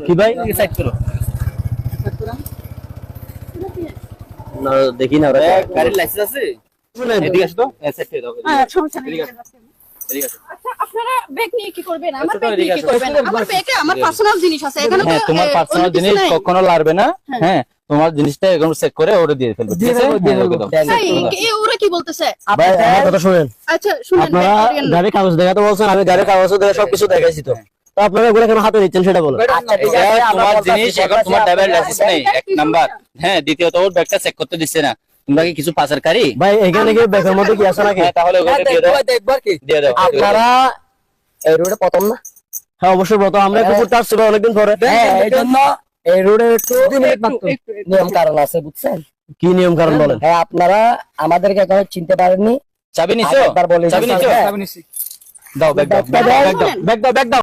কি ভাই সাইড করো না দেখি না গাড়ির লাইসেন্স আছে এদিকে আসো তো সাইড করে দাও হ্যাঁ সমস্যা নেই এদিকে আসো আচ্ছা আপনারা ব্যাগ নিয়ে কি করবেন আমার ব্যাগ নিয়ে কি করবেন আমার ব্যাগে আমার পার্সোনাল জিনিস আছে এখানে হ্যাঁ তোমার পার্সোনাল জিনিস কখনো লাগবে না হ্যাঁ তোমার জিনিসটা এখন চেক করে ওরে দিয়ে ফেলবে ঠিক আছে ওরা কি বলতেছে ভাই আমার কথা শুনেন আচ্ছা শুনুন আপনারা গাড়ির কাগজ দেখাতে বলছেন আমি গাড়ির কাগজও দেখে সবকিছু দেখাইছি তো তো আপনারা এগুলো কেন হাতে নিচ্ছেন সেটা বলুন তোমার জিনিস এখন তোমার ড্রাইভার লাইসেন্স নেই এক নাম্বার হ্যাঁ দ্বিতীয়ত ওর ব্যাগটা চেক করতে দিচ্ছে না তোমরা কি কিছু পাচারকারী ভাই এখানে কি ব্যাগের মধ্যে কি আছে নাকি হ্যাঁ তাহলে ওকে দিয়ে দাও দেখবার কি দিয়ে দাও আপনারা এই রোডে প্রথম না হ্যাঁ অবশ্যই বলতো আমরা একটু ঘুরতে আসছিল অনেকদিন পরে হ্যাঁ এই জন্য এই রোডে একটু নিয়ম কারণ আছে বুঝছেন কি নিয়ম কারণ বলেন হ্যাঁ আপনারা আমাদেরকে এখনো চিনতে পারেননি চাবি নিছো আরেকবার বলে চাবি দিচ্ছি, নিছো হ্যাঁ। দাও ব্যাগ দাও ব্যাগ দাও ব্যাগ দাও